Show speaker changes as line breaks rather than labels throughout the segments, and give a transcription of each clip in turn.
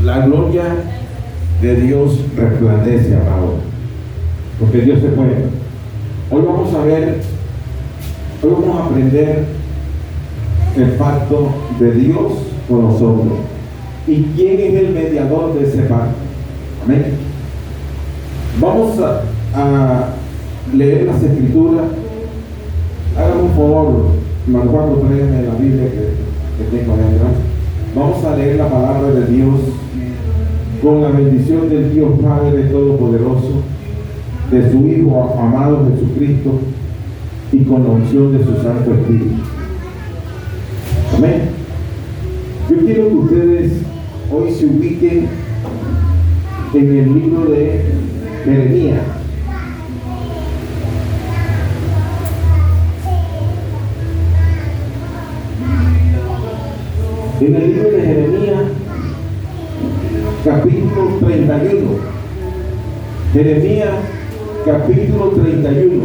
La gloria de Dios resplandece, amado, porque Dios es bueno. Hoy vamos a aprender el pacto de Dios con los hombres y quién es el mediador de ese pacto. Amén. Vamos a leer las escrituras. Háganme un favor, hermano Juan, tráigame la Biblia que tengo ahí atrás. Vamos a leer la palabra de Dios con la bendición del Dios Padre Todopoderoso, de su Hijo amado Jesucristo y con la unción de su Santo Espíritu. Amén. Yo quiero que ustedes hoy se ubiquen en el libro de Jeremías. En el libro de Jeremías, capítulo 31. Jeremías, capítulo 31.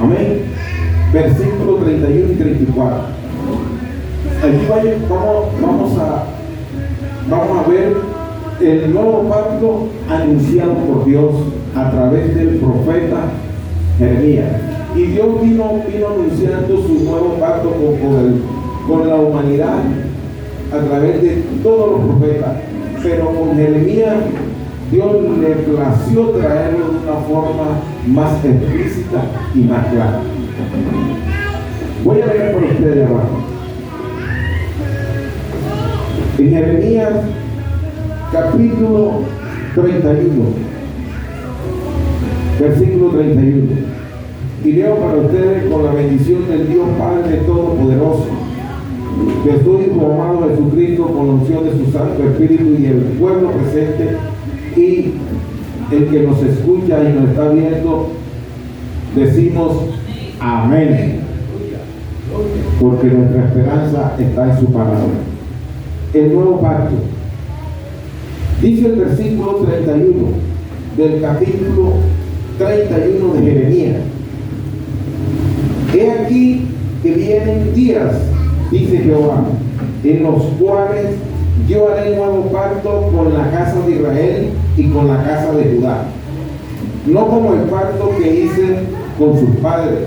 Amén. Versículo 31 y 34. Aquí vamos a ver el nuevo pacto anunciado por Dios a través del profeta Jeremías. Y Dios vino anunciando su nuevo pacto con la humanidad a través de todos los profetas. Pero con Jeremías, Dios le plació traerlo de una forma más explícita y más clara. Voy a leer por ustedes abajo. En Jeremías, capítulo 31, versículo 31. Y leo para ustedes con la bendición del Dios Padre Todopoderoso, de su Hijo amado Jesucristo, con la unción de su Santo Espíritu, y el pueblo presente y el que nos escucha y nos está viendo, decimos amén, porque nuestra esperanza está en su palabra. El nuevo pacto. Dice el versículo 31 del capítulo 31 de Jeremías: he aquí que vienen días, dice Jehová, en los cuales yo haré nuevo pacto con la casa de Israel y con la casa de Judá, no como el pacto que hice con sus padres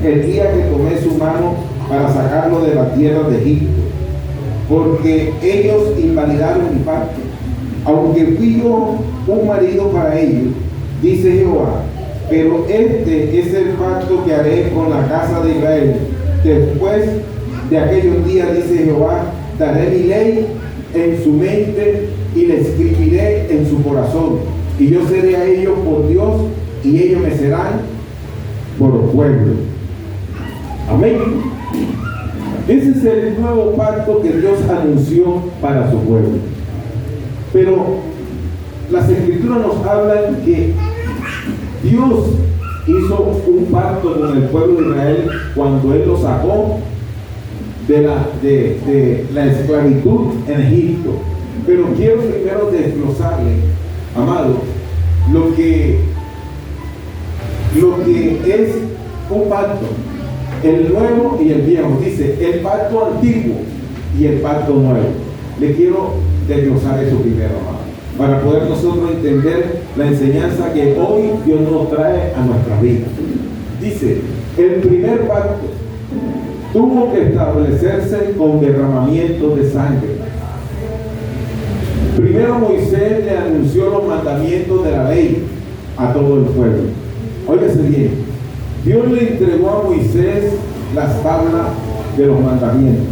el día que tomé su mano para sacarlo de la tierra de Egipto, porque ellos invalidaron mi pacto, aunque fui yo un marido para ellos, dice Jehová. Pero este es el pacto que haré con la casa de Israel. Después de aquellos días, dice Jehová, daré mi ley en su mente y la escribiré en su corazón. Y yo seré a ellos por Dios y ellos me serán por pueblo. Amén. Ese es el nuevo pacto que Dios anunció para su pueblo. Pero las escrituras nos hablan que Dios hizo un pacto con el pueblo de Israel cuando Él lo sacó de la esclavitud en Egipto. Pero quiero primero desglosarle, amado, lo que es un pacto, el nuevo y el viejo. Dice el pacto antiguo y el pacto nuevo. Le quiero desglosar eso primero, amado, para poder nosotros entender la enseñanza que hoy Dios nos trae a nuestra vida. Dice, el primer pacto tuvo que establecerse con derramamiento de sangre. Primero Moisés le anunció los mandamientos de la ley a todo el pueblo. Óigase bien, Dios le entregó a Moisés las tablas de los mandamientos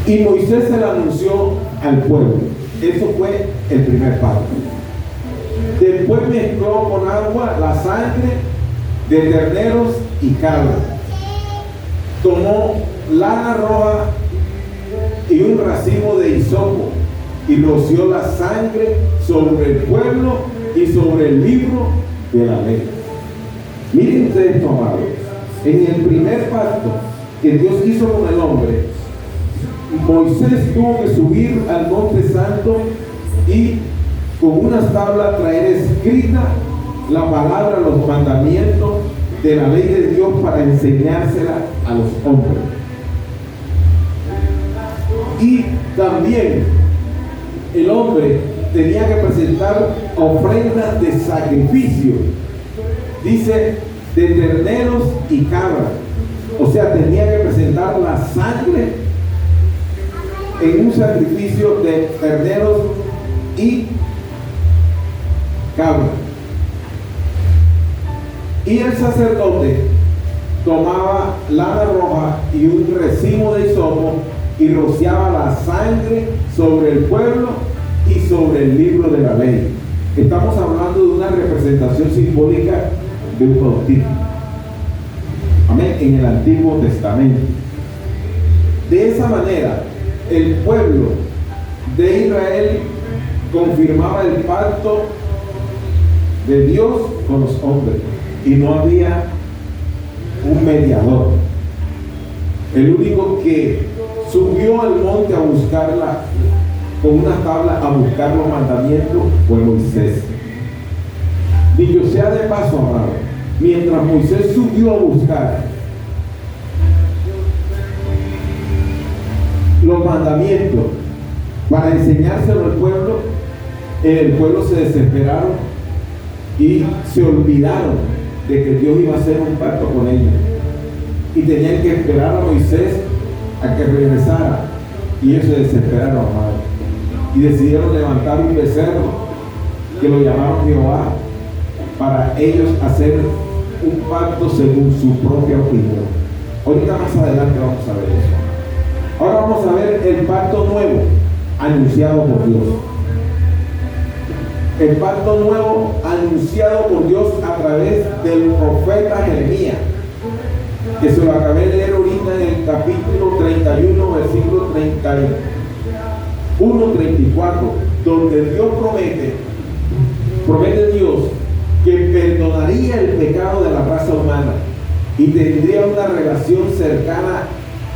y Moisés se la anunció al pueblo. Eso fue el primer pacto. Después mezcló con agua la sangre de terneros y cabras. Tomó lana roja y un racimo de hisopo y roció la sangre sobre el pueblo y sobre el libro de la ley. Miren ustedes esto, amados. En el primer pacto que Dios hizo con el hombre, Moisés tuvo que subir al monte santo y con unas tablas traer escrita la palabra, los mandamientos de la ley de Dios para enseñársela a los hombres. también el hombre tenía que presentar ofrendas de sacrificio. Dice, de terneros y cabras. O sea, tenía que presentar la sangre en un sacrificio de terneros y cabras. Y el sacerdote tomaba lana roja y un racimo de hisopo y rociaba la sangre sobre el pueblo y sobre el libro de la ley. Estamos hablando de una representación simbólica de un bautismo. Amén. En el Antiguo Testamento. De esa manera, el pueblo de Israel confirmaba el pacto de Dios con los hombres. Y no había un mediador. El único que subió al monte a buscarla con una tabla, a buscar los mandamientos, fue Moisés. Dicho sea de paso, amado, mientras Moisés subió a buscar los mandamientos para enseñárselo al pueblo, el pueblo se desesperaron y se olvidaron de que Dios iba a hacer un pacto con ellos, y tenían que esperar a Moisés a que regresara, y ellos se desesperaron, amado, y decidieron levantar un becerro que lo llamaron Jehová, para ellos hacer un pacto según su propia opinión. Ahorita más adelante vamos a ver eso. Ahora vamos a ver el pacto nuevo anunciado por Dios. El pacto nuevo anunciado por Dios a través del profeta Jeremías, que se lo acabé de leer ahorita en el capítulo 31, versículo 31, 34, donde Dios promete Dios que perdonaría el pecado de la raza humana y tendría una relación cercana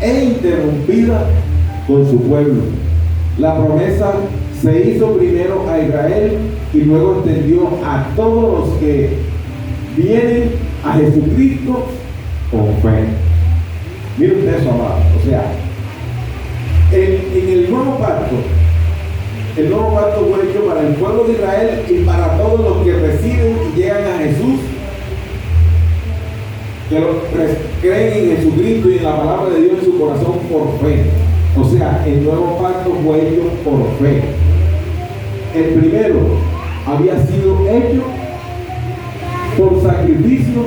e interrumpida con su pueblo. La promesa se hizo primero a Israel y luego extendió a todos los que vienen a Jesucristo con fe. Miren ustedes, amado. O sea, en el nuevo pacto fue hecho para el pueblo de Israel y para todos los que reciben y llegan a Jesús, que creen en Jesucristo y en la palabra de Dios en su corazón por fe. O sea, el nuevo pacto fue hecho por fe. El primero había sido hecho por sacrificio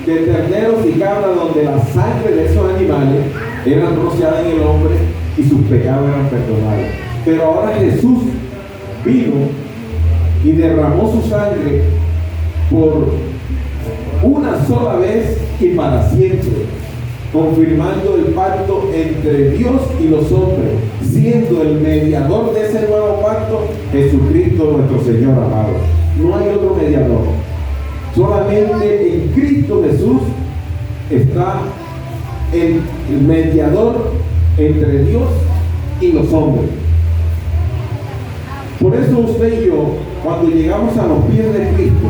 de terneros y cabras, donde la sangre de esos animales era rociada en el hombre y sus pecados eran perdonados. Pero ahora Jesús vino y derramó su sangre por una sola vez y para siempre, confirmando el pacto entre Dios y los hombres, siendo el mediador de ese nuevo pacto Jesucristo nuestro Señor amado. No hay otro mediador. Solamente en Cristo Jesús está el mediador entre Dios y los hombres. Por eso usted y yo, cuando llegamos a los pies de Cristo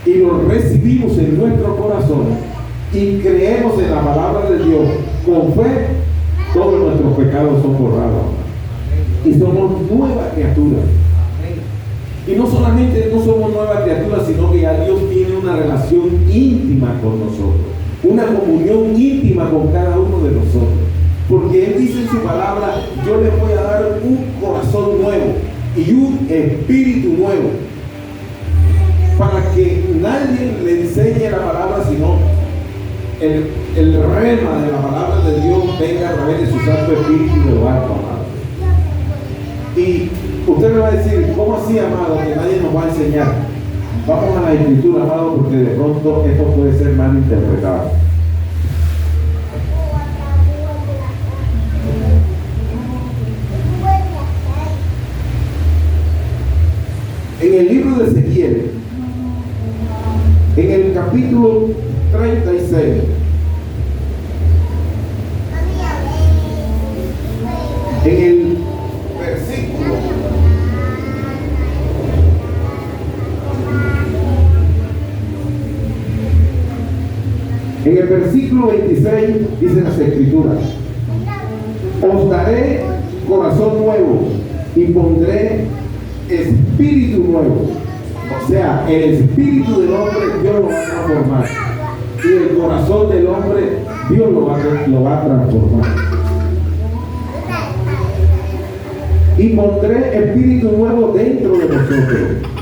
y lo recibimos en nuestro corazón y creemos en la palabra de Dios con fe, todos nuestros pecados son borrados y somos nuevas criaturas. Y no solamente no somos nuevas criaturas, sino que ya Dios tiene una relación íntima con nosotros, una comunión íntima con cada uno de nosotros, porque Él dice en su palabra: yo les voy a dar un corazón nuevo y un espíritu nuevo, para que nadie le enseñe la palabra, sino el rema de la palabra de Dios venga a través de su Santo Espíritu de lo alto, amado. Y usted me va a decir: ¿cómo así, amado, que nadie nos va a enseñar? Vamos a la Escritura, amado, porque de pronto esto puede ser mal interpretado. En el libro de Ezequiel, en el capítulo 36, en el versículo 26 dice las Escrituras: os daré corazón nuevo y pondré espíritu nuevo. O sea, el espíritu del hombre Dios lo va a transformar. Y el corazón del hombre Dios lo va a transformar. Y pondré espíritu nuevo dentro de vosotros.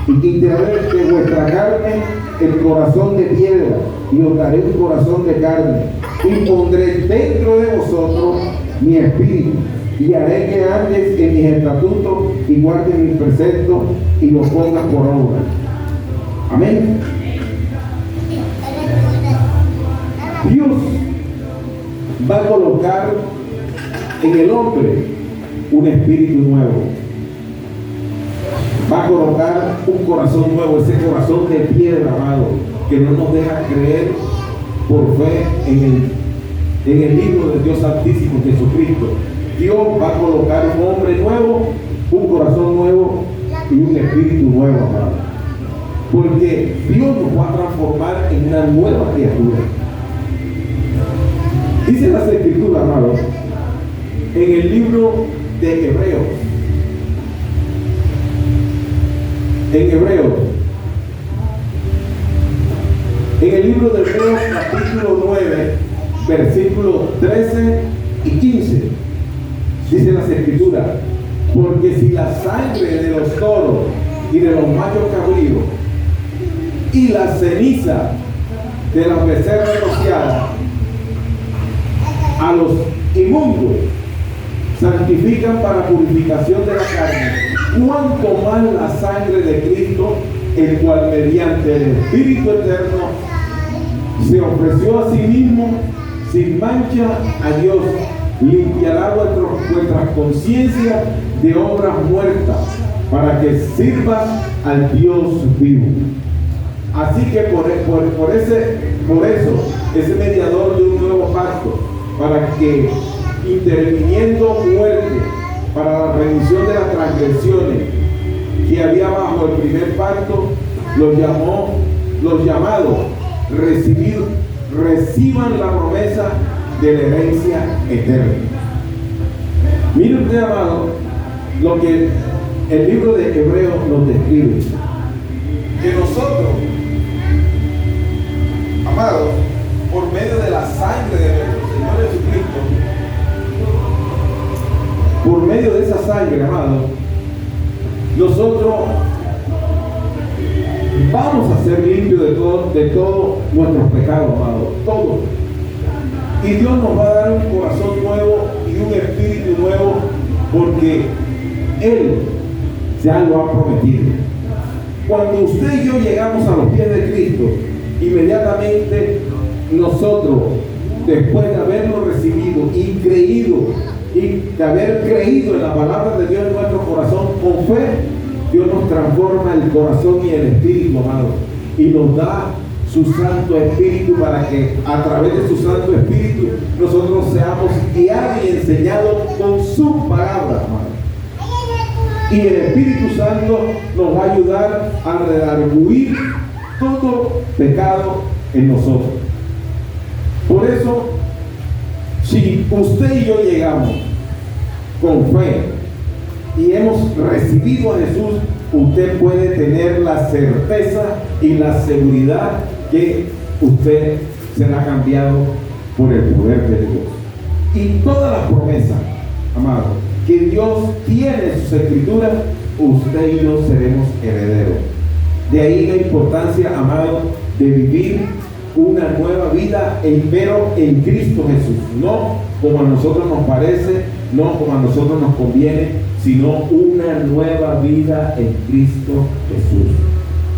Y quitaré de vuestra carne el corazón de piedra. Y os daré un corazón de carne. Y pondré dentro de vosotros mi espíritu. Y haré que andes en mis estatutos y guardes mis preceptos y los pongas por obra. Amén. Dios va a colocar en el hombre un espíritu nuevo. Va a colocar un corazón nuevo, ese corazón de piedra, amado, que no nos deja creer por fe en el Hijo de Dios Santísimo, Jesucristo. Dios va a colocar un hombre nuevo, un corazón nuevo y un espíritu nuevo, amado. Porque Dios nos va a transformar en una nueva criatura. Dice las Escrituras, amados, en el libro de Hebreos. En el libro de Hebreos, capítulo 9, versículos 13 y 15. Dice las Escrituras: porque si la sangre de los toros y de los machos cabríos y la ceniza de las becerras rociadas a los inmundos santifican para purificación de la carne, cuanto más la sangre de Cristo, el cual mediante el Espíritu eterno se ofreció a sí mismo sin mancha a Dios, limpiará vuestras conciencias de obras muertas para que sirvan al Dios vivo. Así que por eso, ese mediador de un nuevo pacto, para que interviniendo muerte para la remisión de las transgresiones que había bajo el primer pacto, los llamados reciban la promesa de la herencia eterna. Mire usted, amado, lo que el libro de Hebreos nos describe, que nosotros, amados, por medio de la sangre de nuestro Señor Jesucristo, por medio de esa sangre, amado, nosotros vamos a ser limpios de todos nuestros pecados, amado, todos. Y Dios nos va a dar un corazón nuevo y un espíritu nuevo, porque Él ya lo ha prometido. Cuando usted y yo llegamos a los pies de Cristo, inmediatamente nosotros, después de haberlo recibido y creído, y de haber creído en la palabra de Dios en nuestro corazón con fe, Dios nos transforma el corazón y el espíritu, amado, y nos da su Santo Espíritu, para que a través de su Santo Espíritu nosotros seamos guiados y enseñados con su palabra, amado. Y el Espíritu Santo nos va a ayudar a redarguir todo pecado en nosotros. Por eso, si usted y yo llegamos con fe y hemos recibido a Jesús, usted puede tener la certeza y la seguridad que usted será cambiado por el poder de Dios. Y todas las promesas, amado, que Dios tiene en sus escrituras, usted y yo seremos herederos. De ahí la importancia, amado, de vivir una nueva vida, pero en Cristo Jesús, no como a nosotros nos parece, no como a nosotros nos conviene, sino una nueva vida en Cristo Jesús.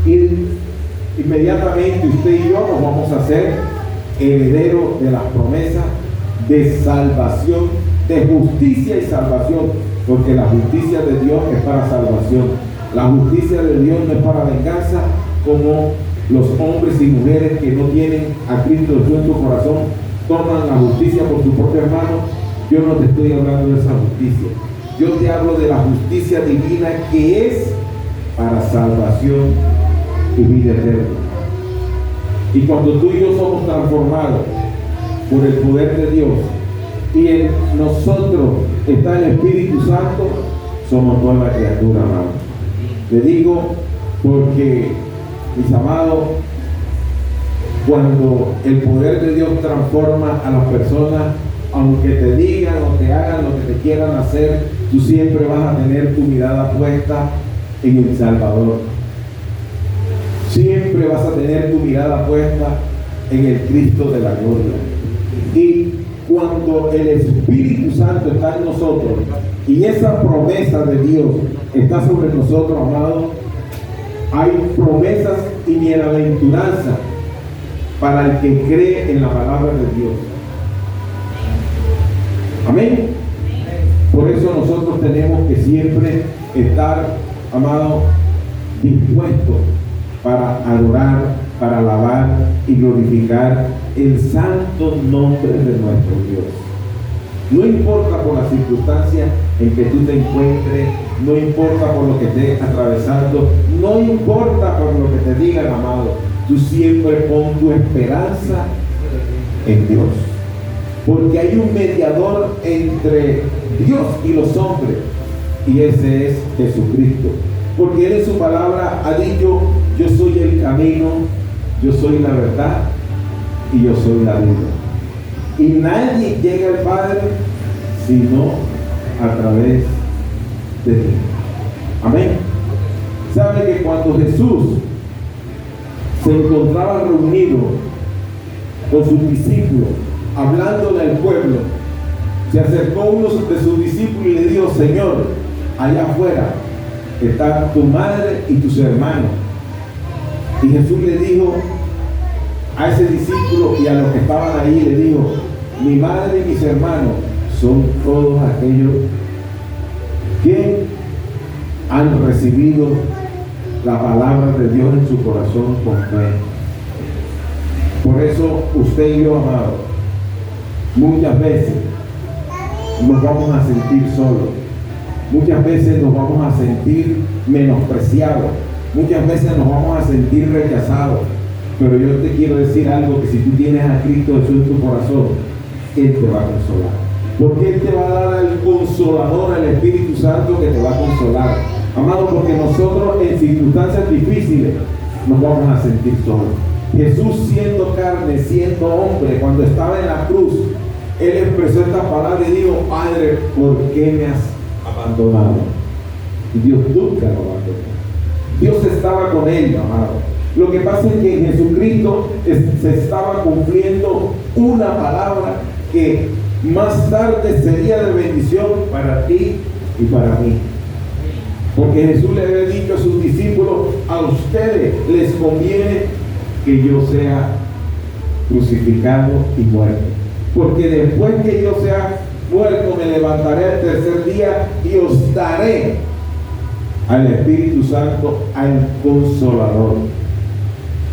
Y inmediatamente usted y yo nos vamos a hacer herederos de las promesas de salvación, de justicia y salvación, porque la justicia de Dios es para salvación. La justicia de Dios no es para venganza, como los hombres y mujeres que no tienen a Cristo Jesús en su corazón toman la justicia por su propia mano. Yo no te estoy hablando de esa justicia. Yo te hablo de la justicia divina, que es para salvación y vida eterna. Y cuando tú y yo somos transformados por el poder de Dios y en nosotros está el Espíritu Santo, somos nueva criatura, amado. Le digo porque, mis amados, cuando el poder de Dios transforma a las personas, aunque te digan o te hagan lo que te quieran hacer, tú siempre vas a tener tu mirada puesta en el Salvador. Siempre vas a tener tu mirada puesta en el Cristo de la gloria. Y cuando el Espíritu Santo está en nosotros y esa promesa de Dios está sobre nosotros, amados, hay promesas y bienaventuranza para el que cree en la palabra de Dios. Amén. Por eso nosotros tenemos que siempre estar, amados, dispuestos para adorar, para alabar y glorificar el santo nombre de nuestro Dios. No importa por las circunstancias en que tú te encuentres, no importa por lo que estés atravesando, no importa por lo que te digan, amado, tú siempre pon tu esperanza en Dios. Porque hay un mediador entre Dios y los hombres, y ese es Jesucristo. Porque Él en su palabra ha dicho: yo soy el camino, yo soy la verdad y yo soy la vida. Y nadie llega al Padre sino a través de ti. Amén. ¿Sabe que cuando Jesús se encontraba reunido con sus discípulos, hablándole al pueblo, se acercó uno de sus discípulos y le dijo: Señor, allá afuera están tu madre y tus hermanos. Y Jesús le dijo a ese discípulo y a los que estaban ahí, le dijo: mi madre y mis hermanos son todos aquellos que han recibido la palabra de Dios en su corazón con fe. Por eso usted y yo, amado, muchas veces nos vamos a sentir solos, muchas veces nos vamos a sentir menospreciados, muchas veces nos vamos a sentir rechazados. Pero yo te quiero decir algo, que si tú tienes a Cristo Jesús en tu corazón, Él te va a consolar. Porque Él te va a dar al Consolador, al Espíritu Santo, que te va a consolar. Amado, porque nosotros en circunstancias difíciles nos vamos a sentir solos. Jesús, siendo carne, siendo hombre, cuando estaba en la cruz, Él expresó esta palabra y dijo: Padre, ¿por qué me has abandonado? Y Dios nunca lo abandonó. Dios estaba con Él, amado. Lo que pasa es que en Jesucristo se estaba cumpliendo una palabra que más tarde sería de bendición para ti y para mí. Porque Jesús le había dicho a sus discípulos: a ustedes les conviene que yo sea crucificado y muerto. Porque después que yo sea muerto, me levantaré al tercer día y os daré al Espíritu Santo, al Consolador.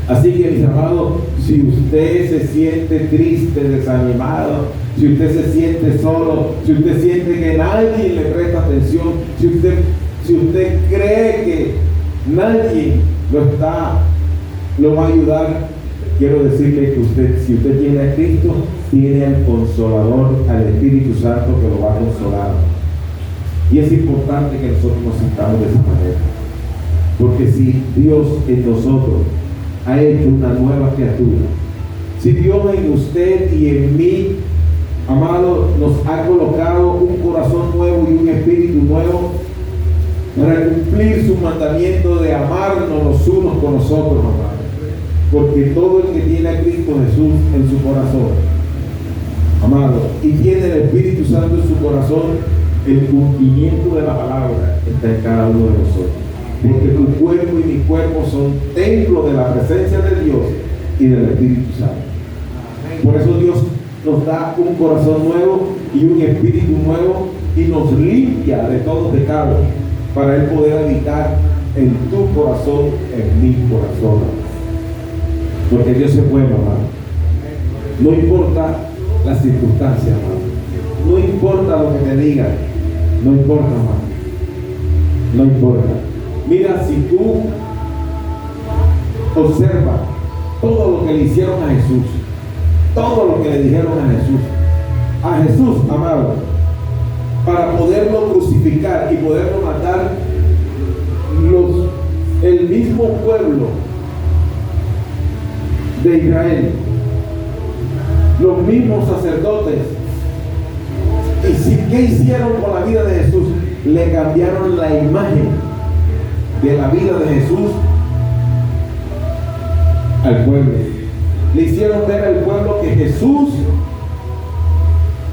Así que, mis amados, si usted se siente triste, desanimado, si usted se siente solo, si usted siente que nadie le presta atención, si usted cree que nadie lo va a ayudar, quiero decirle que usted, si usted tiene a Cristo, tiene al Consolador, al Espíritu Santo, que lo va a consolar. Y es importante que nosotros nos sintamos de esa manera. Porque si Dios en nosotros ha hecho una nueva criatura, si Dios en usted y en mí, amado, nos ha colocado un corazón nuevo y un espíritu nuevo para cumplir su mandamiento de amarnos los unos con los otros, amado. Porque todo el que tiene a Cristo Jesús en su corazón, amado, y tiene el Espíritu Santo en su corazón, el cumplimiento de la palabra está en cada uno de nosotros. Porque tu cuerpo y mi cuerpo son templo de la presencia de Dios y del Espíritu Santo. Por eso Dios nos da un corazón nuevo y un espíritu nuevo y nos limpia de todo pecado para Él poder habitar en tu corazón, en mi corazón. Porque Dios es bueno, amado. No importa las circunstancias, amado. No importa lo que te digan. No importa, amado. No importa. Mira, si tú observas todo lo que le hicieron a Jesús, todo lo que le dijeron a Jesús, a Jesús, amado, para poderlo crucificar y poderlo matar, el mismo pueblo de Israel, los mismos sacerdotes, ¿qué hicieron con la vida de Jesús? Le cambiaron la imagen de la vida de Jesús al pueblo. Le hicieron ver al pueblo que Jesús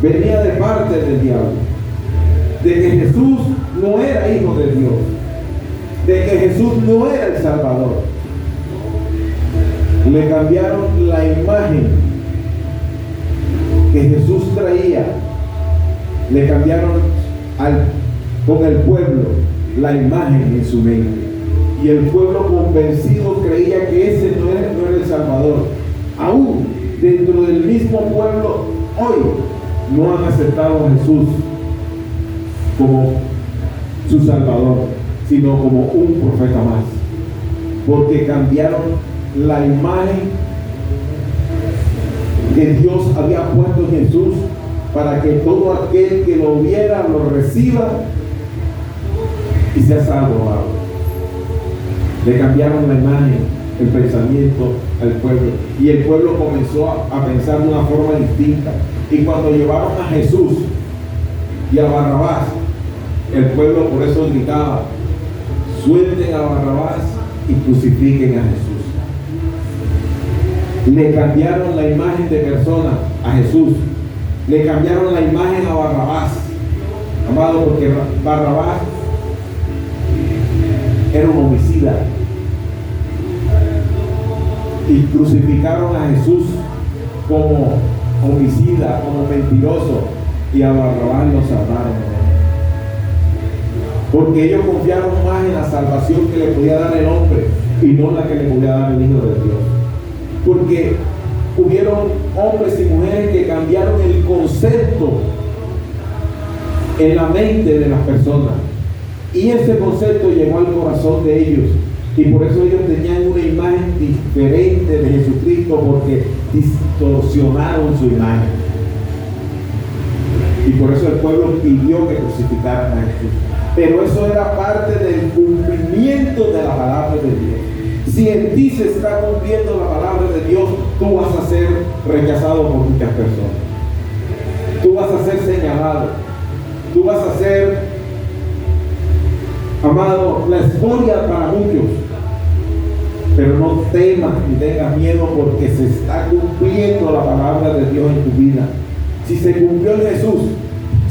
venía de parte del diablo, de que Jesús no era hijo de Dios, de que Jesús no era el Salvador. Le cambiaron la imagen que Jesús traía, le cambiaron con el pueblo la imagen en su mente, y el pueblo convencido creía que ese no era el Salvador. Aún dentro del mismo pueblo hoy no han aceptado a Jesús como su Salvador, sino como un profeta más, porque cambiaron la imagen que Dios había puesto en Jesús para que todo aquel que lo viera lo reciba y sea salvo. Le cambiaron la imagen, el pensamiento al pueblo, y el pueblo comenzó a pensar de una forma distinta. Y cuando llevaron a Jesús y a Barrabás, el pueblo por eso gritaba: suelten a Barrabás y crucifiquen a Jesús. Le cambiaron la imagen de persona a Jesús, le cambiaron la imagen a Barrabás, amado, porque Barrabás era un homicida, y crucificaron a Jesús como homicida, como mentiroso, y a Barrabás lo salvaron, porque ellos confiaron más en la salvación que le podía dar el hombre y no la que le podía dar el Hijo de Dios. Porque hubieron hombres y mujeres que cambiaron el concepto en la mente de las personas, y ese concepto llegó al corazón de ellos, y por eso ellos tenían una imagen diferente de Jesucristo, porque distorsionaron su imagen, y por eso el pueblo pidió que crucificaran a Jesús. Pero eso era parte del cumplimiento de la palabra de Dios. Si en ti se está cumpliendo la palabra de Dios, tú vas a ser rechazado por muchas personas, tú vas a ser señalado, tú vas a ser, amado, la escoria para muchos. Pero no temas ni tengas miedo, porque se está cumpliendo la palabra de Dios en tu vida. Si se cumplió en Jesús,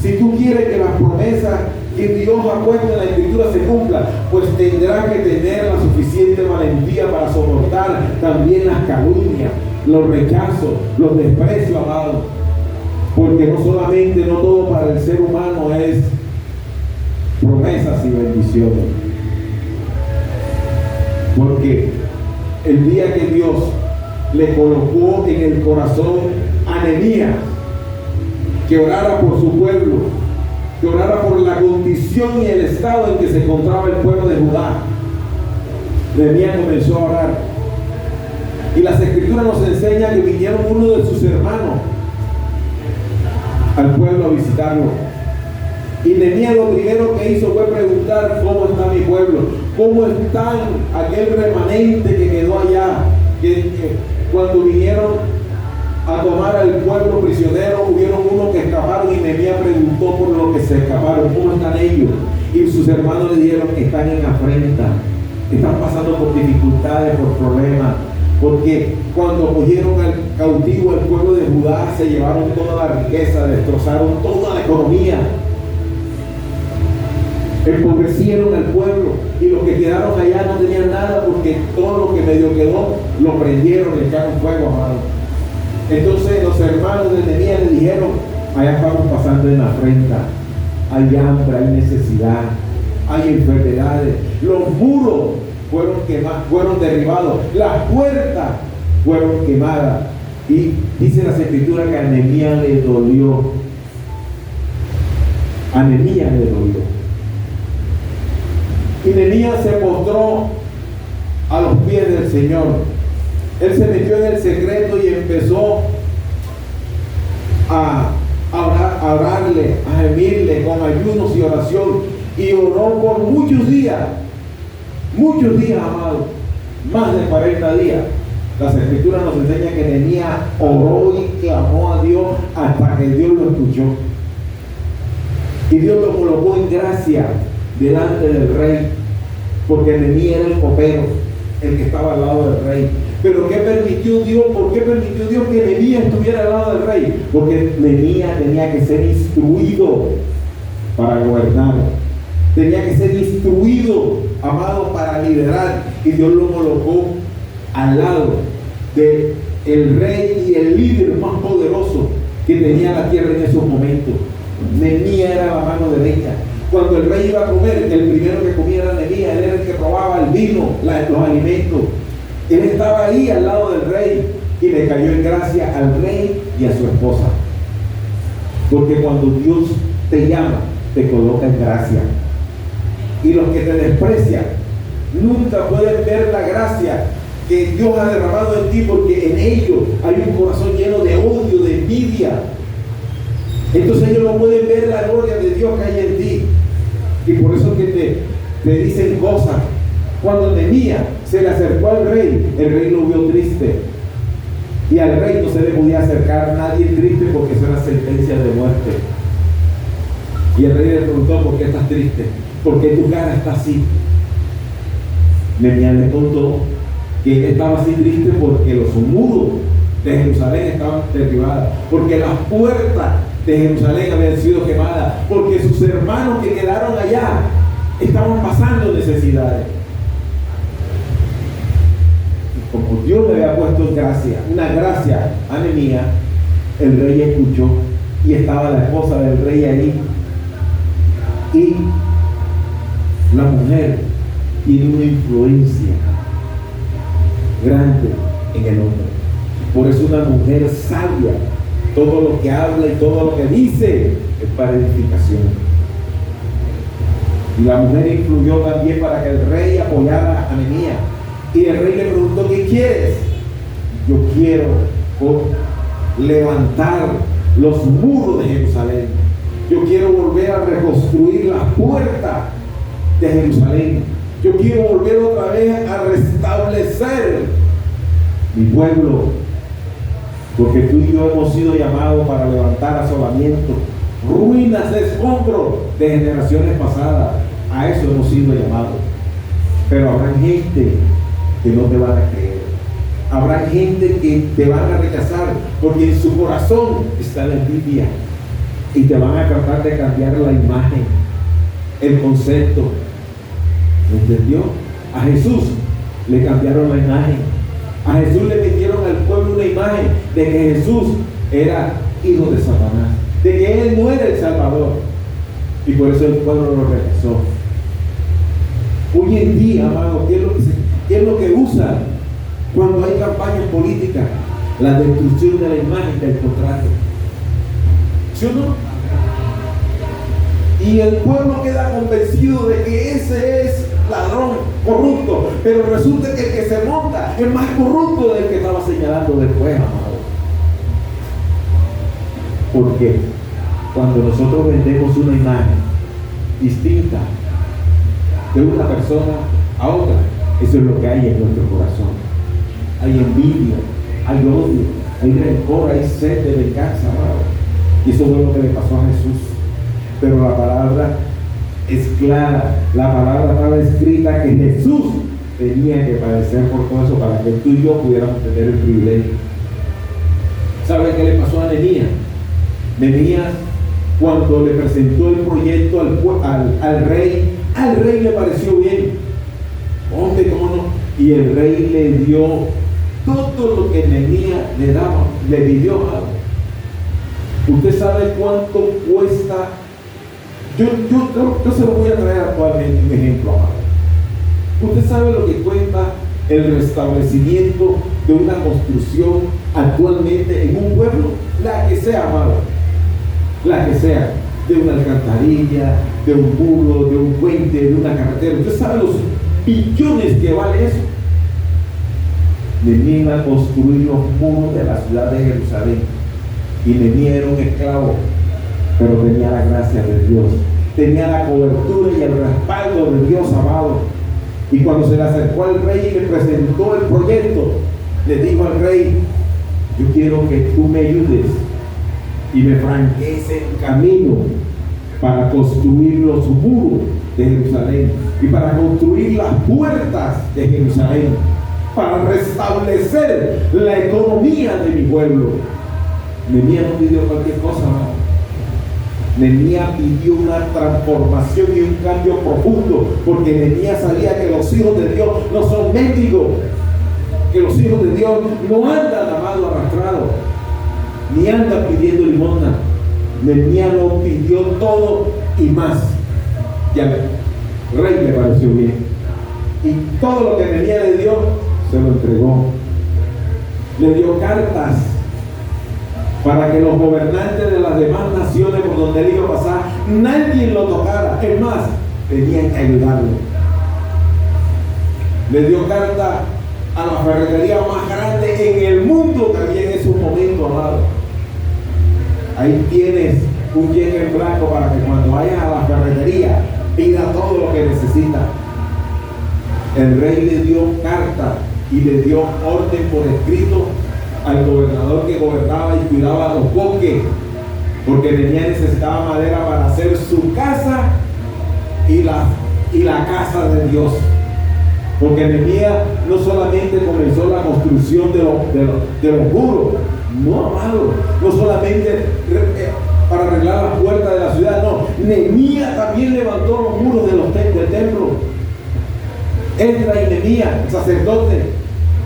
si tú quieres que las promesas que Dios ha puesto en la Escritura se cumplan, pues tendrás que tener la suficiente valentía para soportar también las calumnias, los rechazos, los desprecios, amado. Porque no solamente, no todo para el ser humano es promesas y bendiciones. Porque el día que Dios le colocó en el corazón a Nehemías que orara por su pueblo, que orara por la condición y el estado en que se encontraba el pueblo de Judá, Nehemías comenzó a orar, y las Escrituras nos enseñan que vinieron uno de sus hermanos al pueblo a visitarlo, y Nehemías lo primero que hizo fue preguntar: ¿cómo está mi pueblo? ¿Cómo está aquel remanente que quedó allá? Que cuando vinieron a tomar al pueblo prisionero, hubieron unos que escaparon, y Nehemías preguntó por los que se escaparon: ¿cómo están ellos? Y sus hermanos le dijeron: están en afrenta, están pasando por dificultades, por problemas, porque cuando cogieron al cautivo el pueblo de Judá, se llevaron toda la riqueza, destrozaron toda la economía, empobrecieron al pueblo, y los que quedaron allá no tenían nada, porque todo lo que medio quedó lo prendieron, le echaron fuego, amado. Entonces los hermanos de Nehemías le dijeron: allá estamos pasando en afrenta, hay hambre, hay necesidad, hay enfermedades, los muros fueron derribados, las puertas fueron quemadas. Y dice las Escrituras que a Nehemías le dolió. A Nehemías le dolió. Y Nehemías se postró a los pies del Señor. Él se metió en el secreto y empezó a a orarle, a gemirle con ayunos y oración, y oró por muchos días, amados, más de 40 días. Las Escrituras nos enseñan que Nehemías oró y clamó a Dios hasta que Dios lo escuchó. Y Dios lo colocó en gracia delante del rey, porque Nehemías era el copero, el que estaba al lado del rey. Pero ¿qué permitió Dios? ¿Por qué permitió Dios que Nehemías estuviera al lado del rey? Porque Nehemías tenía que ser instruido para gobernar. Tenía que ser instruido, amado, para liderar. Y Dios lo colocó al lado del rey y el líder más poderoso que tenía la tierra en esos momentos. Nehemías era la mano derecha. Cuando el rey iba a comer, el primero que comía era Nehemías. Él era el que probaba el vino, los alimentos. Él estaba ahí al lado del rey y le cayó en gracia al rey y a su esposa. Porque cuando Dios te llama, te coloca en gracia. Y los que te desprecian nunca pueden ver la gracia que Dios ha derramado en ti, porque en ellos hay un corazón lleno de odio, de envidia. Entonces ellos no pueden ver la gloria de Dios que hay en ti. Y por eso que te dicen cosas. Cuando Nehemías se le acercó al rey, el rey lo vio triste. Y al rey no se le podía acercar nadie triste, porque eso era sentencia de muerte. Y el rey le preguntó: ¿por qué estás triste? ¿Por qué tu cara está así? Nehemías le contó que él estaba así triste porque los muros de Jerusalén estaban derribadas, porque las puertas de Jerusalén habían sido quemadas, porque sus hermanos que quedaron allá estaban pasando necesidades. Y como Dios le había puesto una gracia a Nehemías, el rey escuchó, y estaba la esposa del rey ahí. Y la mujer tiene una influencia grande en el hombre. Por eso una mujer sabia, todo lo que habla y todo lo que dice es para edificación. Y la mujer influyó también para que el rey apoyara a Nehemías. Y el rey le preguntó: ¿qué quieres? Yo quiero levantar los muros de Jerusalén. Yo quiero volver a reconstruir las puertas de Jerusalén. Yo quiero volver otra vez a restablecer mi pueblo. Porque tú y yo hemos sido llamados para levantar asolamientos, ruinas, escombros de generaciones pasadas. A eso hemos sido llamados. Pero habrá gente que no te van a creer. Habrá gente que te van a rechazar, porque en su corazón está la envidia. Y te van a tratar de cambiar la imagen, el concepto. ¿Me entendió? A Jesús le cambiaron la imagen. A Jesús le metieron al pueblo una imagen de que Jesús era hijo de Satanás, de que Él no era el Salvador. Y por eso el pueblo lo rechazó. Hoy en día, amado, ¿qué es lo que usan cuando hay campañas políticas? La destrucción de la imagen del contrato. ¿Sí o no? Y el pueblo queda convencido de que ese es ladrón, corrupto, pero resulta que el que se monta es más corrupto del que estaba señalando después, amado. Porque cuando nosotros vendemos una imagen distinta de una persona a otra, eso es lo que hay en nuestro corazón. Hay envidia, hay odio, hay rencor, hay sed de venganza, amado. Y eso fue lo que le pasó a Jesús. Pero la palabra es clara. La palabra estaba escrita que Jesús tenía que padecer por todo eso para que tú y yo pudiéramos tener el privilegio. ¿Sabe qué le pasó a Nehemías? Nehemías, cuando le presentó el proyecto al rey le pareció bien. Hombre, ¿cómo no? Y el rey le dio todo lo que Nehemías le pidió, amado. ¿Usted sabe cuánto cuesta? Yo se lo voy a traer actualmente un ejemplo, amado. ¿Usted sabe lo que cuesta el restablecimiento de una construcción actualmente en un pueblo? La que sea, amado. La que sea. De una alcantarilla, de un muro, de un puente, de una carretera. ¿Usted sabe los billones que vale eso? Nehemías construyó los muros de la ciudad de Jerusalén. Y Nehemías era un esclavo pero tenía la gracia de Dios, tenía la cobertura y el respaldo de Dios, amado. Y cuando se le acercó al rey y le presentó el proyecto, le dijo al rey: yo quiero que tú me ayudes y me franquees el camino para construir los muros de Jerusalén y para construir las puertas de Jerusalén, para restablecer la economía de mi pueblo. Nehemías no pidió cualquier cosa, ¿no? Nehemías pidió una transformación y un cambio profundo, porque Nehemías sabía que los hijos de Dios no son mendigos, que los hijos de Dios no andan, amado, arrastrados, ni andan pidiendo limosna. Nehemías lo pidió todo y más. Y al rey le pareció bien, y todo lo que Nehemías le dio, se lo entregó. Le dio cartas para que los gobernantes de las demás naciones por donde él iba a pasar, nadie lo tocara. Es más, tenían que ayudarlo. Le dio carta a la ferretería más grande en el mundo que había en esos momentos, amado. Ahí tienes un cheque en blanco para que cuando vayas a la ferretería pida todo lo que necesita. El rey le dio carta y le dio orden por escrito al gobernador que gobernaba y cuidaba los bosques, porque Nehemías necesitaba madera para hacer su casa y la casa de Dios. Porque Nehemías no solamente comenzó la construcción de los muros, no, amado, no solamente para arreglar las puertas de la ciudad, no. Nehemías también levantó los muros del templo. Esdras y Nehemías, el sacerdote,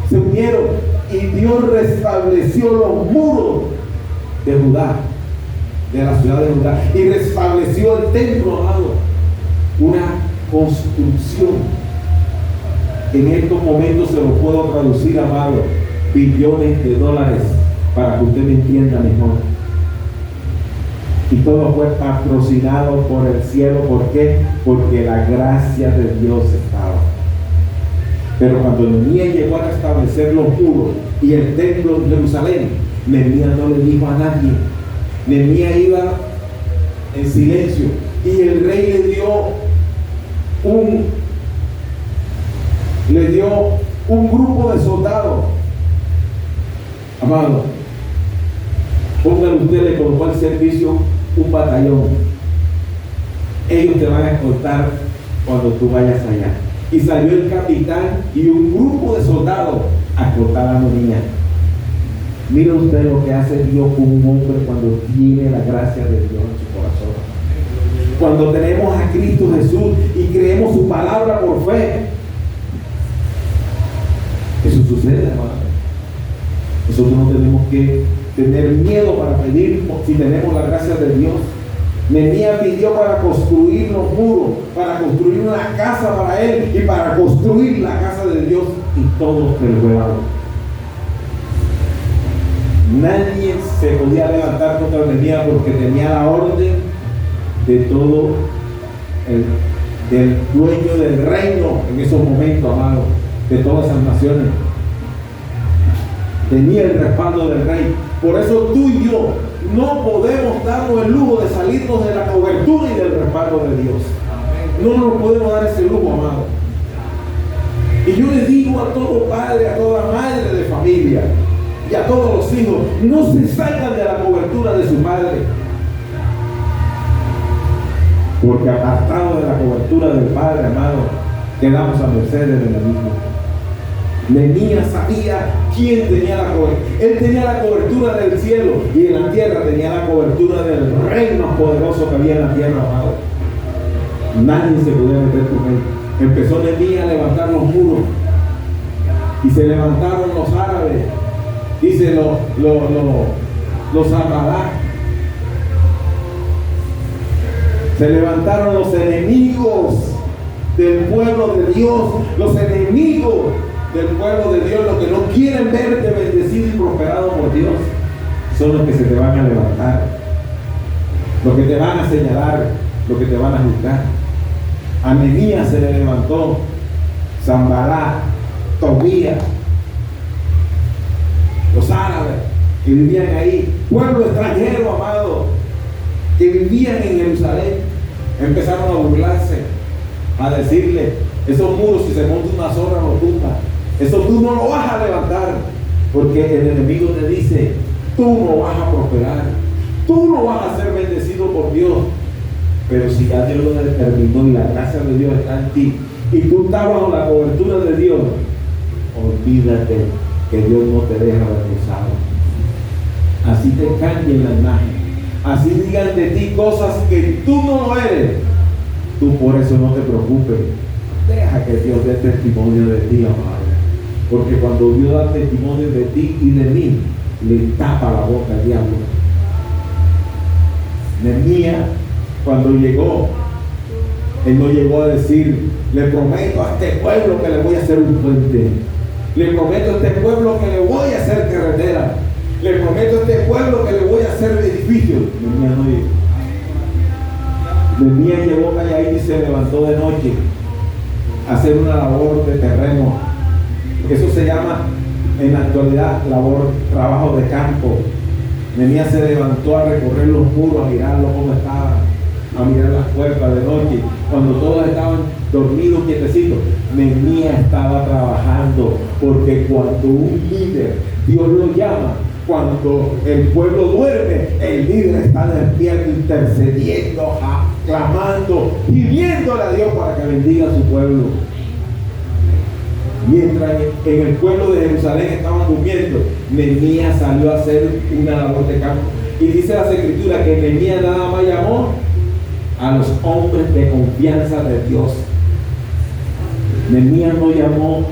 se unieron y Dios restableció los muros de Judá, de la ciudad de Judá, y restableció el templo, amado. Una construcción. En estos momentos se lo puedo traducir, amado, billones de dólares, para que usted me entienda mejor. Y todo fue patrocinado por el cielo. ¿Por qué? Porque la gracia de Dios estaba. Pero cuando Nehemías llegó a restablecer los muros y el templo de Jerusalén, Nehemías no le dijo a nadie. Nehemías iba en silencio, y el rey le dio un grupo de soldados. Amado, póngale usted, le colocó al servicio un batallón. Ellos te van a escoltar cuando tú vayas allá. Y salió el capitán y un grupo de soldados a escoltar a Nehemías. Mire usted lo que hace Dios con un hombre cuando tiene la gracia de Dios en su corazón. Cuando tenemos a Cristo Jesús y creemos su palabra por fe, eso sucede, hermano. Nosotros no tenemos que tener miedo para pedir si tenemos la gracia de Dios. Nehemías pidió para construir los muros, para construir una casa para él y para construir la casa de Dios, y todos se le fue dado. Nadie se podía levantar contra Nehemías porque tenía la orden de todo del dueño del reino en esos momentos, amado, de todas esas naciones. Tenía el respaldo del rey. Por eso tú y yo no podemos darnos el lujo de salirnos de la cobertura y del respaldo de Dios. No nos podemos dar ese lujo, amado. Y yo le digo a todo padre, a toda madre de familia y a todos los hijos: no se salgan de la cobertura de su padre, porque apartados de la cobertura del Padre, amado, quedamos a merced del enemigo. Nehemías sabía quién tenía la cobertura. Él tenía la cobertura del cielo, y en la tierra tenía la cobertura del reino poderoso que había en la tierra, amado. Nadie se podía meter con él. Empezó Nehemías a levantar los muros, y se levantaron los árabes, dice los Zambalá. Se levantaron los enemigos del pueblo de Dios, los enemigos del pueblo de Dios, los que no quieren verte bendecido y prosperado por Dios, son los que se te van a levantar, los que te van a señalar, los que te van a juzgar. A Nehemías se le levantó Zambalá, Tobías, los árabes que vivían ahí, pueblo extranjero, amado, que vivían en Jerusalén empezaron a burlarse, a decirle: esos muros, si se monta una zorra lo tumba, eso tú no lo vas a levantar, porque el enemigo te dice: tú no vas a prosperar, tú no vas a ser bendecido por Dios. Pero si ya Dios lo determinó y la gracia de Dios está en ti y tú estás bajo la cobertura de Dios, olvídate que Dios no te deja avergonzado. Así te cambien la imagen, así digan de ti cosas que tú no lo eres, tú por eso no te preocupes. Deja que Dios dé testimonio de ti, amado, porque cuando Dios da testimonio de ti y de mí, le tapa la boca al diablo. Nehemías, cuando llegó, él no llegó a decir: le prometo a este pueblo que le voy a hacer un puente, le prometo a este pueblo que le voy a hacer carretera, le prometo a este pueblo que le voy a hacer edificios. Nehemías no llegó. Nehemías llegó calladito y se levantó de noche a hacer una labor de terreno. Eso se llama en la actualidad trabajo de campo. Nehemías se levantó a recorrer los muros, a mirarlos cómo estaban, a mirar las puertas de noche, cuando todos estaban dormidos, quietecitos. Nehemías estaba trabajando, porque cuando un líder, Dios lo llama, cuando el pueblo duerme, el líder está despierto, intercediendo, clamando, pidiéndole a Dios para que bendiga a su pueblo. Mientras en el pueblo de Jerusalén estaban durmiendo, Nehemías salió a hacer una labor de campo. Y dice las Escrituras que Nehemías nada más llamó a los hombres de confianza de Dios. Nehemías no llamó: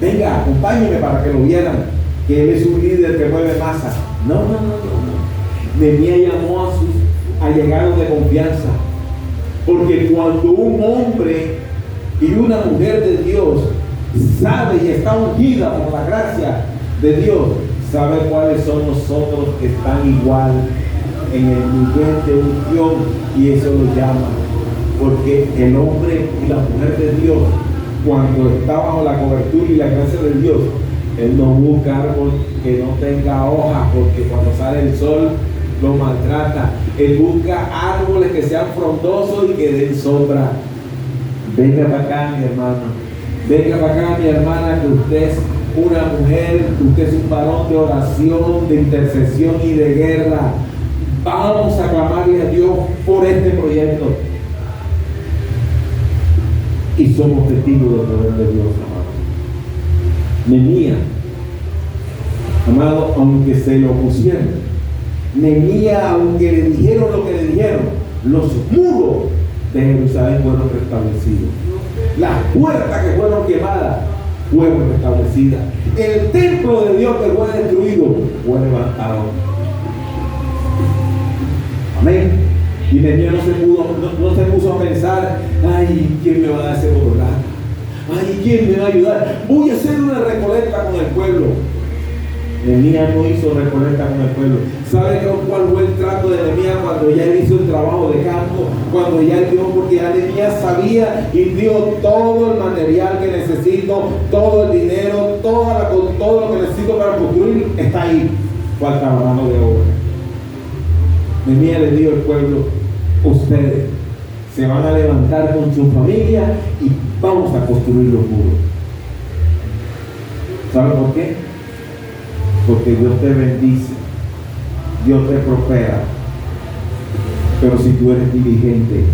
venga, acompáñeme para que lo vieran, que él es un líder que mueve masa. No. Nehemías llamó a sus allegados de confianza, porque cuando un hombre y una mujer de Dios sabe y está ungida por la gracia de Dios, sabe cuáles son los otros que están igual en el nivel de unción, y eso lo llama. Porque el hombre y la mujer de Dios, cuando está bajo la cobertura y la gracia de Dios, él no busca árbol que no tenga hojas, porque cuando sale el sol lo maltrata. Él busca árboles que sean frondosos y que den sombra. Venga para acá, mi hermano. Venga para acá, mi hermana, que usted es una mujer, que usted es un varón de oración, de intercesión y de guerra. Vamos a clamarle a Dios por este proyecto. Y somos testigos del poder de Dios, amado. Nehemías, amado, aunque se lo opusieron, Nehemías, aunque le dijeron lo que le dijeron, los muros de Jerusalén fueron restablecidos. Las puertas que fueron quemadas fueron restablecidas. El templo de Dios que fue destruido fue levantado. Amén. Y Nehemías no se puso a pensar: ay, ¿quién me va a dar ese bordado? Ay, ¿quién me va a ayudar? Voy a hacer una recolecta con el pueblo. Nehemías no hizo recolecta con el pueblo. ¿Sabe cuál fue el trato de Nehemías cuando ya él hizo el trabajo de campo? Cuando ya él dio, porque ya Nehemías sabía y dio todo el material que necesito, todo el dinero, todo lo que necesito para construir está ahí. Falta mano de obra. Nehemías le dijo al pueblo: ustedes se van a levantar con su familia y vamos a construir los muros. ¿Saben por qué? Porque Dios te bendice, Dios te prospera, pero si tú eres diligente,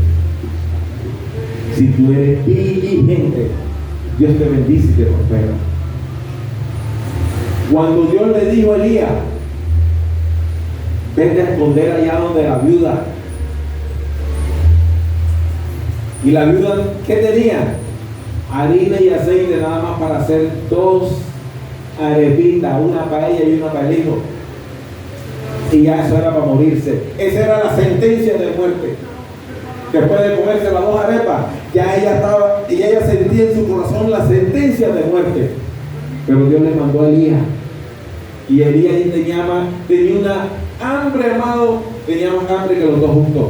Dios te bendice y te prospera. Cuando Dios le dijo a Elías: vete a esconder allá donde la viuda, y la viuda, ¿qué tenía? Harina y aceite nada más para hacer 2 arepitas, una para ella y una para el hijo, y ya eso era para morirse. Esa era la sentencia de muerte. Después de comerse las 2 arepas, ya ella estaba, y ella sentía en su corazón la sentencia de muerte. Pero Dios le mandó a Elías, y Elías tenía una hambre, amado, tenía más hambre que los dos juntos.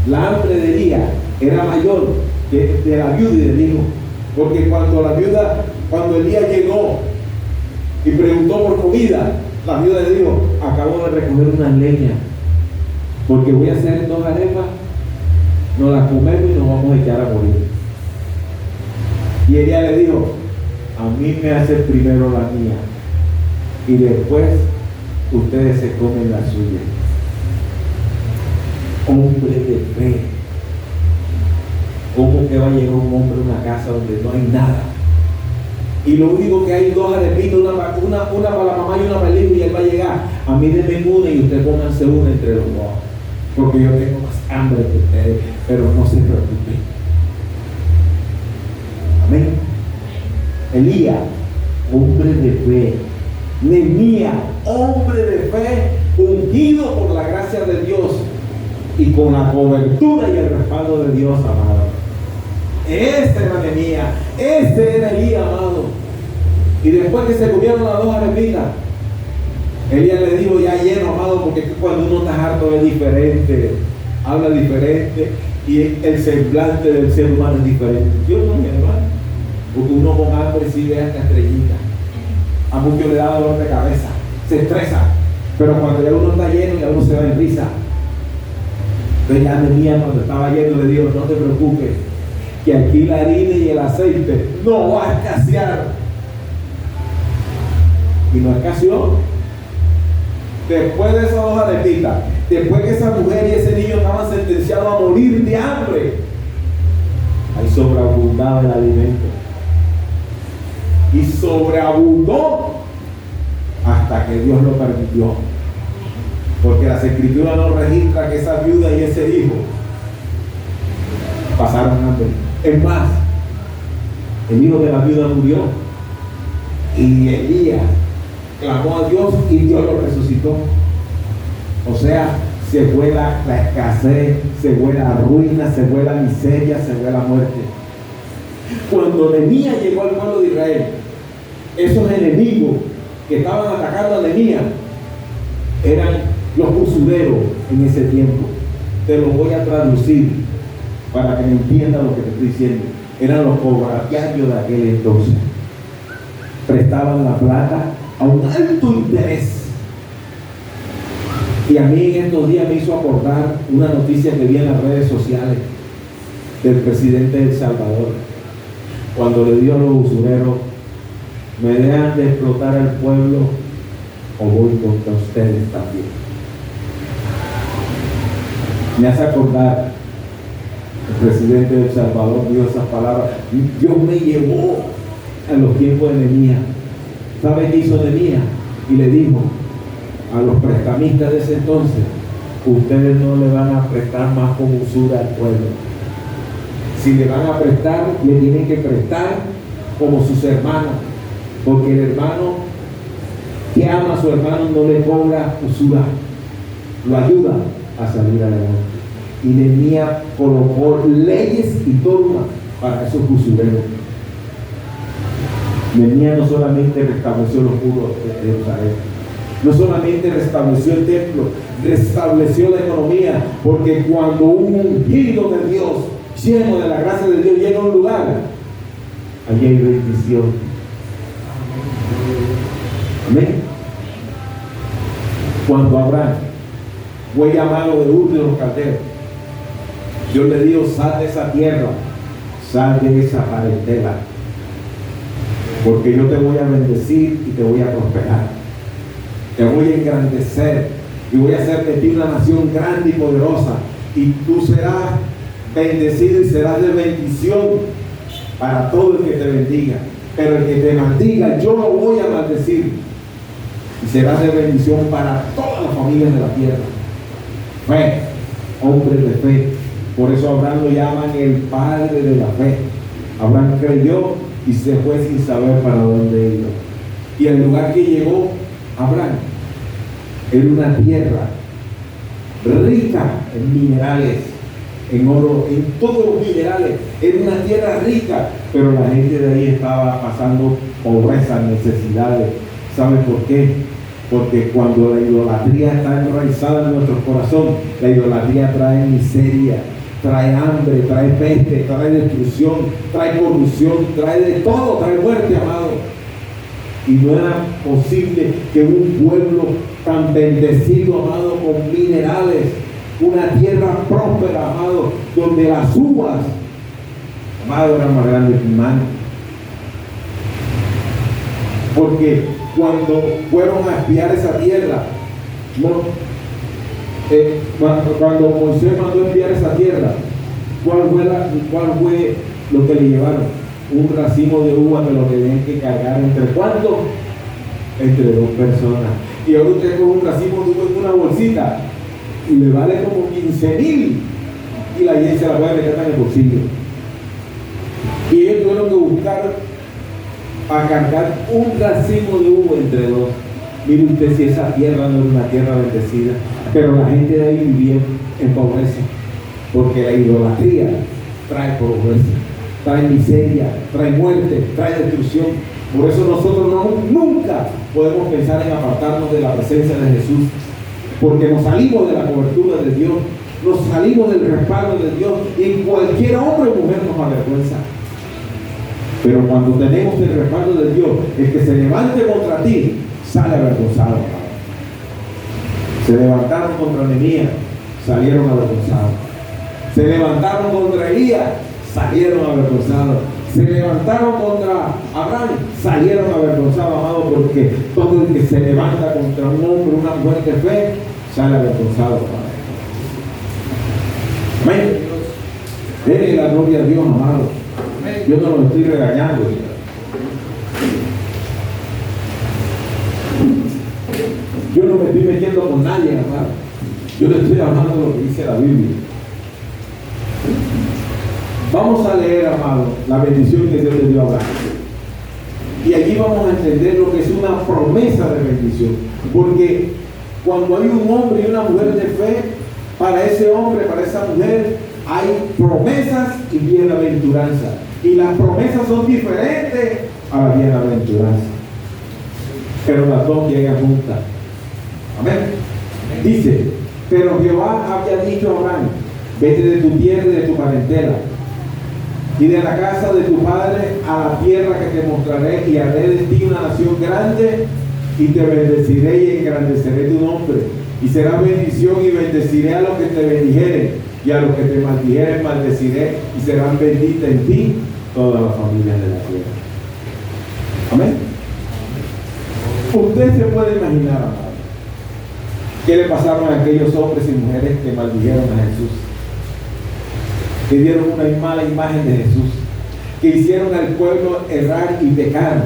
La hambre de Elías era mayor que de la viuda y del hijo, porque cuando Elías llegó y preguntó por comida, la viuda le dijo: acabo de recoger una leña
porque voy a hacer 2 arepas, nos las comemos y nos vamos a echar a morir. Y ella le dijo, a mí me hace primero la mía y después ustedes se comen la suya. Hombre de fe. ¿Cómo que va a llegar un hombre a una casa donde no hay nada? Y lo único que hay 2 arepitas, una para la mamá y una para el hijo, y él va a llegar. A mí denme una y ustedes pónganse una entre los 2. Porque yo tengo más hambre que ustedes, pero no se preocupen. Amén. Elías, hombre de fe. Nehemías, hombre de fe, ungido por la gracia de Dios y con la cobertura y el respaldo de Dios, amado. Este era Nehemías, este era Elías, amado. Y después que se comieron las 2 arepitas, Elías le dijo, ya lleno, amado, porque cuando uno está harto es diferente, habla diferente y el semblante del ser humano es diferente. Yo no, mi hermano, porque uno con hambre sí ve hasta estrellita. A muchos le da dolor de cabeza, se estresa, pero cuando ya uno está lleno, ya uno se va en risa. Entonces ya Nehemías, cuando estaba lleno, le dijo, no te preocupes, que aquí la harina y el aceite no va a escasear. Y no escaseó. Después de esas 2 arepitas, después que esa mujer y ese niño estaban sentenciados a morir de hambre, ahí sobreabundaba el alimento. Y sobreabundó hasta que Dios lo permitió. Porque las escrituras no registran que esa viuda y ese hijo pasaron hambre. Es más, el hijo de la viuda murió y Elías clamó a Dios y Dios lo resucitó. O sea, se fue la escasez, se fue la ruina, se fue la miseria, se fue la muerte. Cuando Nehemías llegó al pueblo de Israel, esos enemigos que estaban atacando a Nehemías eran los usureros en ese tiempo. Te lo voy a traducir para que me entiendan lo que te estoy diciendo. Eran los cobratiarios de aquel entonces. Prestaban la plata a un alto interés. Y a mí en estos días me hizo acordar una noticia que vi en las redes sociales del presidente de El Salvador, cuando le dio a los usureros, me dejan de explotar al pueblo o voy contra ustedes también. Me hace acordar, el presidente de El Salvador dio esas palabras. Dios me llevó a los tiempos de Nehemías. ¿Sabe qué hizo Nehemías? Y le dijo a los prestamistas de ese entonces, ustedes no le van a prestar más con usura al pueblo. Si le van a prestar, le tienen que prestar como sus hermanos, porque el hermano que ama a su hermano no le cobra usura, lo ayuda a salir adelante. Y Nehemías colocó leyes y normas para esos usureros. Nehemías no solamente restableció los muros de Jerusalén, no solamente restableció el templo, restableció la economía, porque cuando un ungido de Dios, lleno de la gracia de Dios, llega a un lugar, allí hay bendición. Amén. Cuando Abraham fue llamado de Ur de los Caldeos, Dios le dijo, sal de esa tierra, sal de esa parentela, porque yo te voy a bendecir y te voy a prosperar, te voy a engrandecer y voy a hacer de ti una nación grande y poderosa, y tú serás bendecido y serás de bendición para todo el que te bendiga, pero el que te maldiga yo lo voy a maldecir, y serás de bendición para todas las familias de la tierra. Fe, hombre de fe. Por eso Abraham lo llaman el padre de la fe. Abraham creyó y se fue sin saber para dónde iba. Y el lugar que llegó Abraham era una tierra rica en minerales, en oro, en todos los minerales. Era una tierra rica, pero la gente de ahí estaba pasando pobreza, necesidades. ¿Saben por qué? Porque cuando la idolatría está enraizada en nuestro corazón, la idolatría trae miseria, trae hambre, trae peste, trae destrucción, trae corrupción, trae de todo, trae muerte, amado. Y no era posible que un pueblo tan bendecido, amado, con minerales, una tierra próspera, amado, donde las uvas, amado, eran más grandes que un mango. Porque cuando fueron a espiar esa tierra, cuando Moisés mandó a espiar esa tierra, ¿cuál fue lo que le llevaron? Un racimo de uvas que lo tenían que cargar ¿entre cuántos? Entre 2 personas. Y ahora usted con un racimo de uvas en una bolsita y le vale como 15,000 y la gente se la puede meter en el bolsillo. Y ellos tuvieron que buscar a cargar un racimo de uva entre 2. Mire usted si esa tierra no es una tierra bendecida, pero la gente de ahí vivía en pobreza, porque la idolatría trae pobreza, trae miseria, trae muerte, trae destrucción. Por eso nosotros nunca podemos pensar en apartarnos de la presencia de Jesús, porque nos salimos de la cobertura de Dios, nos salimos del respaldo de Dios, y cualquier hombre o mujer nos avergüenza. Pero cuando tenemos el respaldo de Dios, el que se levante contra ti sale avergonzado. Se levantaron contra Nehemías, salieron avergonzados. Se levantaron contra Elías, salieron avergonzados. Se levantaron contra Abraham, salieron avergonzados, amado, porque todo el que se levanta contra un hombre, una mujer de fe, sale avergonzado. Amén. Denle la gloria a Dios, amado. Yo no lo estoy regañando. Yo no me estoy metiendo con nadie, amado. Yo le estoy hablando de lo que dice la Biblia. Vamos a leer, amado, la bendición que Dios le dio a Abraham. Y allí vamos a entender lo que es una promesa de bendición. Porque cuando hay un hombre y una mujer de fe, para ese hombre, para esa mujer, hay promesas y bienaventuranza. Y las promesas son diferentes a la bienaventuranza, pero las dos llegan juntas. Amén. Dice, pero Jehová había dicho a Abraham: vete de tu tierra y de tu parentela y de la casa de tu padre a la tierra que te mostraré, y haré de ti una nación grande, y te bendeciré y engrandeceré tu nombre, y será bendición, y bendeciré a los que te bendijeren, y a los que te maldijeren maldeciré, y serán benditas en ti todas las familias de la tierra. Amén. Usted se puede imaginar, amado, qué le pasaron a aquellos hombres y mujeres que maldijeron a Jesús, que dieron una mala imagen de Jesús, que hicieron al pueblo errar y pecar,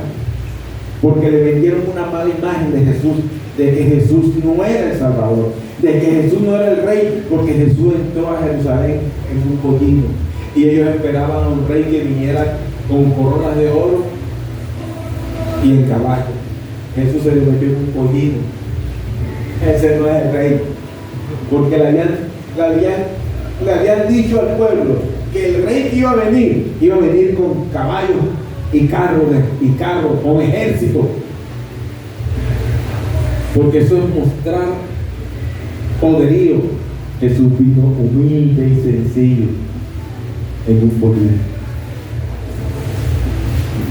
porque le vendieron una mala imagen de Jesús, de que Jesús no era el Salvador, de que Jesús no era el Rey, porque Jesús entró a Jerusalén en un pollino, y ellos esperaban a un rey que viniera con coronas de oro y en caballo. Jesús se le metió en un pollino. Ese no es el Rey, porque le habían dicho al pueblo que el Rey que iba a venir con caballos y carros con ejército, porque eso es mostrar poderío. Jesús vino humilde y sencillo en un pollino.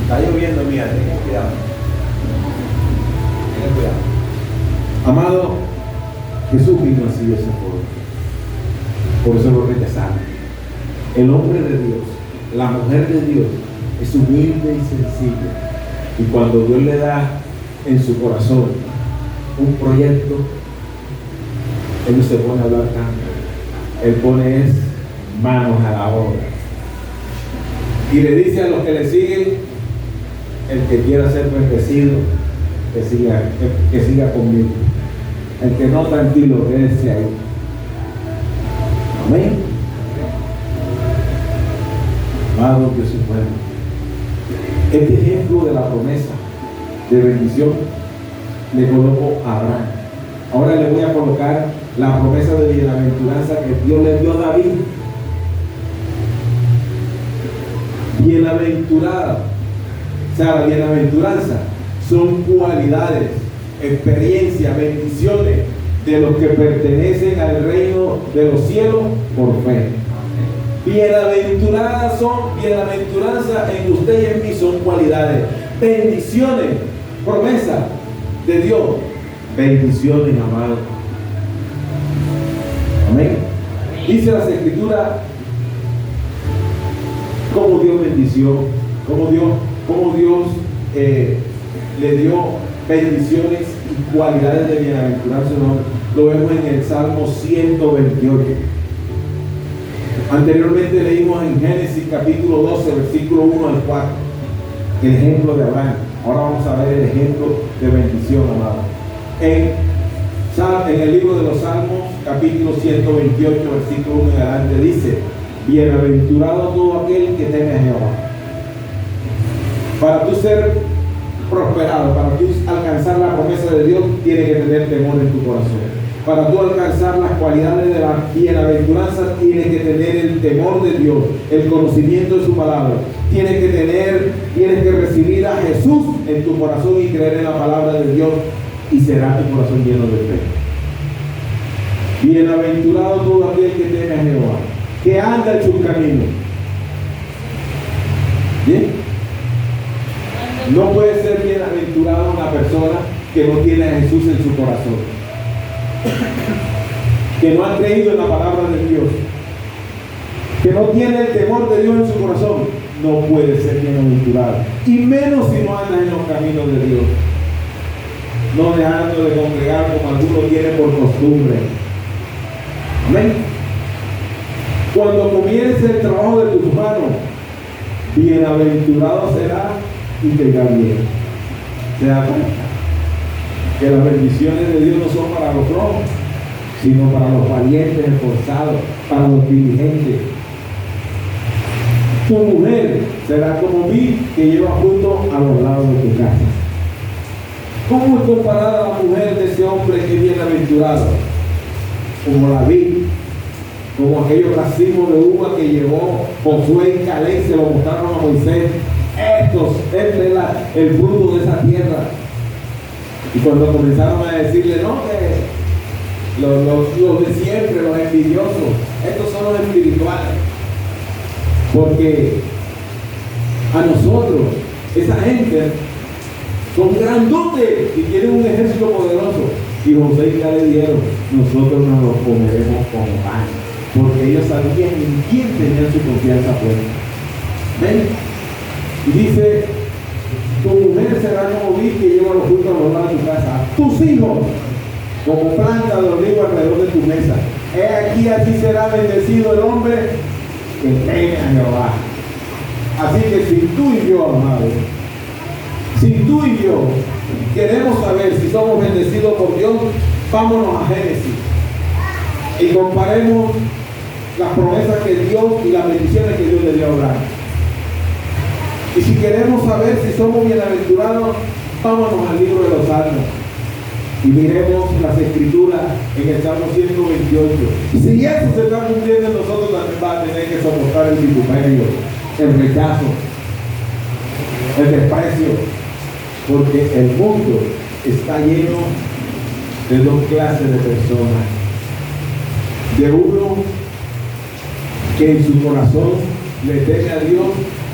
Está lloviendo, mira, tengan cuidado. Tengan cuidado. Amado, Jesús vino así de esa forma. Por eso lo rechazaron. El hombre de Dios, la mujer de Dios, es humilde y sencilla. Y cuando Dios le da en su corazón un proyecto, Él no se pone a hablar tanto. Él pone manos a la obra. Y le dice a los que le siguen: el que quiera ser bendecido, que siga conmigo. El que no, tranquilo, quédese ahí. Amén. Amado, Dios es bueno. Este ejemplo de la promesa de bendición le coloco a Abraham. Ahora le voy a colocar la promesa de bienaventuranza que Dios le dio a David. Bienaventurada, o sea, la bienaventuranza son cualidades, experiencias, bendiciones de los que pertenecen al reino de los cielos por fe. Bienaventuradas son, bienaventuranza en usted y en mí son cualidades, bendiciones, promesa de Dios, bendiciones, amado. Amén. Dice las Escrituras cómo Dios bendició, cómo Dios le dio bendiciones y cualidades de bienaventuranza. Lo vemos en el Salmo 128. Anteriormente leímos en Génesis capítulo 12, versículo 1 al 4, el ejemplo de Abraham. Ahora vamos a ver el ejemplo de bendición, amado. En el libro de los Salmos, capítulo 128, versículo 1 en adelante, dice: bienaventurado todo aquel que teme a Jehová. Para tú ser prosperado, para tú alcanzar la promesa de Dios, tienes que tener temor en tu corazón. Para tú alcanzar las cualidades de la bienaventuranza, tienes que tener el temor de Dios, el conocimiento de su palabra. Tienes que recibir a Jesús en tu corazón y creer en la palabra de Dios, y será tu corazón lleno de fe. Bienaventurado todo aquel que teme a Jehová, que anda en sus caminos. ¿Bien? No puede ser bienaventurado una persona que no tiene a Jesús en su corazón, que no ha creído en la palabra de Dios, que no tiene el temor de Dios en su corazón. No puede ser bienaventurado, y menos si no anda en los caminos de Dios, no dejando de congregar como algunos tienen por costumbre. Amén. Cuando comience el trabajo de tus manos, bienaventurado será y te irá bien. ¿Se da cuenta? Que las bendiciones de Dios no son para los flojos, sino para los valientes, esforzados, para los diligentes. Tu mujer será como vid que lleva fruto a los lados de tu casa. ¿Cómo es comparada la mujer de ese hombre que es bienaventurado? Como la vid, como aquellos racimos de uva que llevó Josué y Caleb, se lo mostraron a Moisés. Este es el fruto de esa tierra. Y cuando comenzaron a decirle, no, que los de siempre, los envidiosos, estos son los espirituales. Porque a nosotros, esa gente, son grandotes y tienen un ejército poderoso. Y José y Caleb dijeron, nosotros nos los comeremos como pan. Porque ellos sabían en quién tenían su confianza puesta. ¿Ven? Y dice, tu mujer será como vid que lleva los frutos a los lados de tu casa. Tus hijos, como planta de olivo alrededor de tu mesa. He aquí, así será bendecido el hombre que teme a Jehová. Así que si tú y yo, amado, si tú y yo queremos saber si somos bendecidos por Dios, vámonos a Génesis y comparemos las promesas que Dios y las bendiciones que Dios le dio a Abraham. Y si queremos saber si somos bienaventurados, vámonos al libro de los Salmos y miremos las Escrituras en el Salmo 128. Si eso se está cumpliendo en nosotros, también va a tener que soportar el vituperio, el rechazo, el desprecio, porque el mundo está lleno de dos clases de personas: de uno que en su corazón le teme a Dios,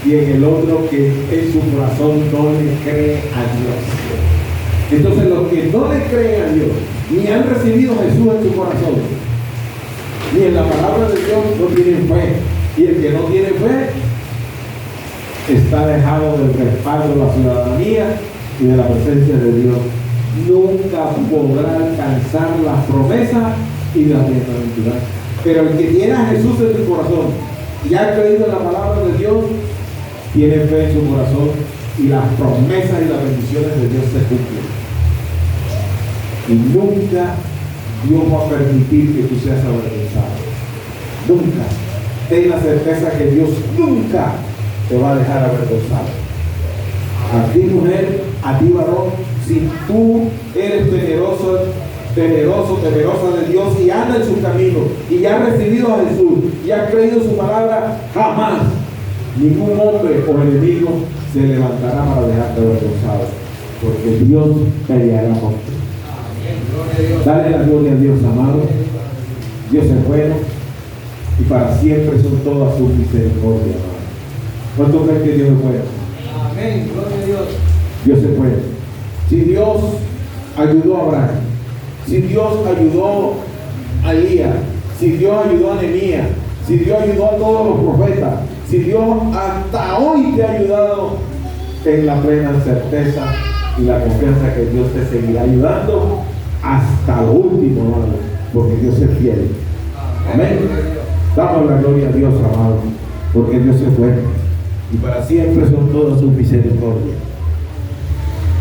y en el otro que en su corazón no le cree a Dios. Entonces los que no le creen a Dios, ni han recibido a Jesús en su corazón, ni en la palabra de Dios, no tienen fe. Y el que no tiene fe está dejado del respaldo de la ciudadanía y de la presencia de Dios. Nunca podrá alcanzar las promesas y las bienaventuranzas. Pero el que tiene a Jesús en su corazón y ha creído en la palabra de Dios, tiene fe en su corazón, y las promesas y las bendiciones de Dios se cumplen. Y nunca Dios va a permitir que tú seas avergonzado. Nunca. Ten la certeza que Dios nunca te va a dejar avergonzado. A ti, mujer, a ti, varón, si tú eres temerosa de Dios y anda en sus caminos y ya has recibido a Jesús y has creído su palabra, jamás ningún hombre o enemigo se levantará para dejarte avergonzado, porque Dios peleará contigo. Dale la gloria a Dios, amado. Dios es bueno y para siempre son todas sus misericordias, amado. ¿Cuánto creen que Dios es bueno?
Amén, gloria a Dios.
Dios es bueno. Si Dios ayudó a Abraham, si Dios ayudó a Elías,
si Dios ayudó a Nehemías, si Dios ayudó a todos los profetas, si Dios hasta hoy te ha ayudado, ten la plena certeza y la confianza que Dios te seguirá ayudando hasta lo último, hermano, porque Dios es fiel. Amén. Damos la gloria a Dios, amado, porque Dios es bueno y para siempre son todas sus misericordias.